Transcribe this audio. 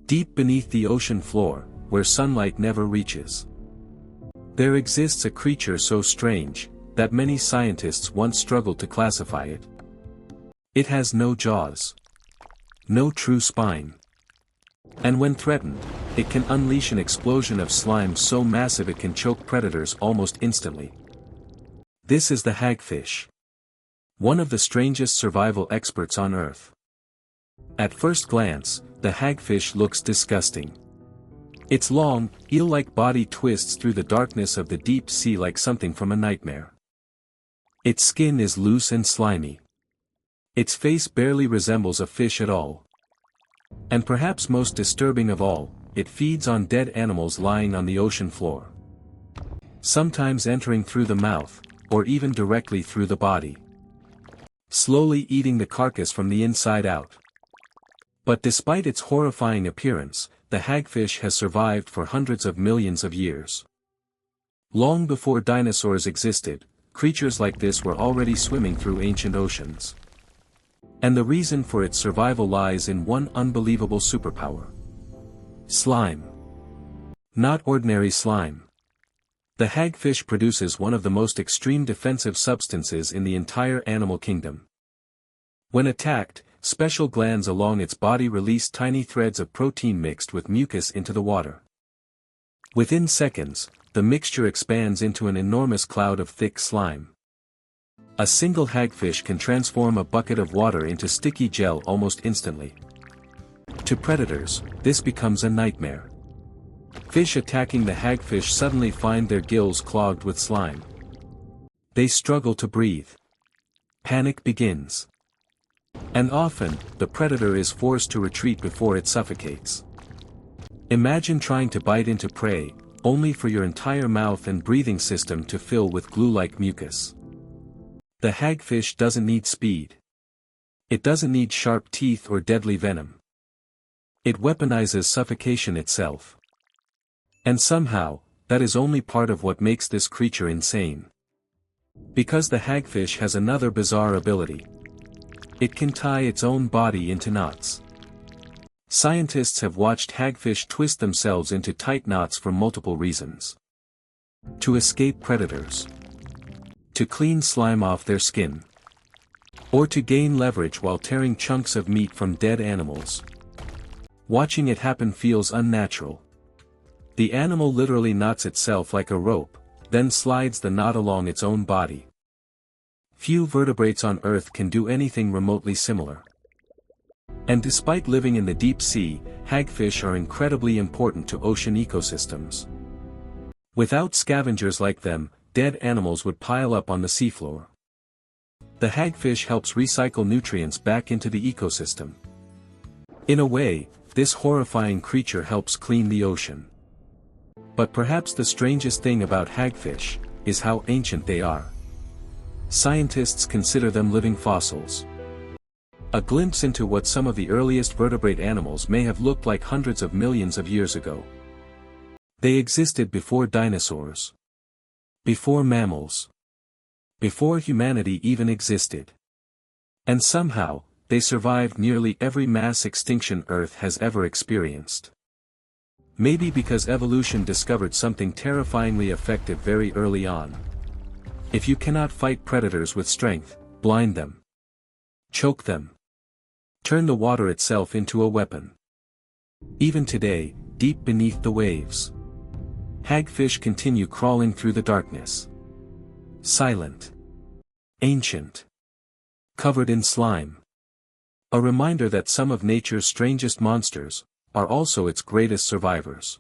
Deep beneath the ocean floor, where sunlight never reaches, there exists a creature so strange, that many scientists once struggled to classify it. It has no jaws, no true spine, and when threatened, it can unleash an explosion of slime so massive it can choke predators almost instantly. This is the hagfish, one of the strangest survival experts on Earth. At first glance, the hagfish looks disgusting. Its long, eel-like body twists through the darkness of the deep sea like something from a nightmare. Its skin is loose and slimy. Its face barely resembles a fish at all. And perhaps most disturbing of all, it feeds on dead animals lying on the ocean floor. Sometimes entering through the mouth, or even directly through the body, slowly eating the carcass from the inside out. But despite its horrifying appearance, the hagfish has survived for hundreds of millions of years. Long before dinosaurs existed, creatures like this were already swimming through ancient oceans. And the reason for its survival lies in one unbelievable superpower: slime. Not ordinary slime. The hagfish produces one of the most extreme defensive substances in the entire animal kingdom. When attacked, special glands along its body release tiny threads of protein mixed with mucus into the water. Within seconds, the mixture expands into an enormous cloud of thick slime. A single hagfish can transform a bucket of water into sticky gel almost instantly. To predators, this becomes a nightmare. Fish attacking the hagfish suddenly find their gills clogged with slime. They struggle to breathe. Panic begins. And often, the predator is forced to retreat before it suffocates. Imagine trying to bite into prey, only for your entire mouth and breathing system to fill with glue-like mucus. The hagfish doesn't need speed. It doesn't need sharp teeth or deadly venom. It weaponizes suffocation itself. And somehow, that is only part of what makes this creature insane. Because the hagfish has another bizarre ability. It can tie its own body into knots. Scientists have watched hagfish twist themselves into tight knots for multiple reasons. To escape predators. To clean slime off their skin. Or to gain leverage while tearing chunks of meat from dead animals. Watching it happen feels unnatural. The animal literally knots itself like a rope, then slides the knot along its own body. Few vertebrates on Earth can do anything remotely similar. And despite living in the deep sea, hagfish are incredibly important to ocean ecosystems. Without scavengers like them, dead animals would pile up on the seafloor. The hagfish helps recycle nutrients back into the ecosystem. In a way, this horrifying creature helps clean the ocean. But perhaps the strangest thing about hagfish is how ancient they are. Scientists consider them living fossils. A glimpse into what some of the earliest vertebrate animals may have looked like hundreds of millions of years ago. They existed before dinosaurs. Before mammals. Before humanity even existed. And somehow, they survived nearly every mass extinction Earth has ever experienced. Maybe because evolution discovered something terrifyingly effective very early on. If you cannot fight predators with strength, blind them. Choke them. Turn the water itself into a weapon. Even today, deep beneath the waves, hagfish continue crawling through the darkness. Silent. Ancient. Covered in slime. A reminder that some of nature's strangest monsters are also its greatest survivors.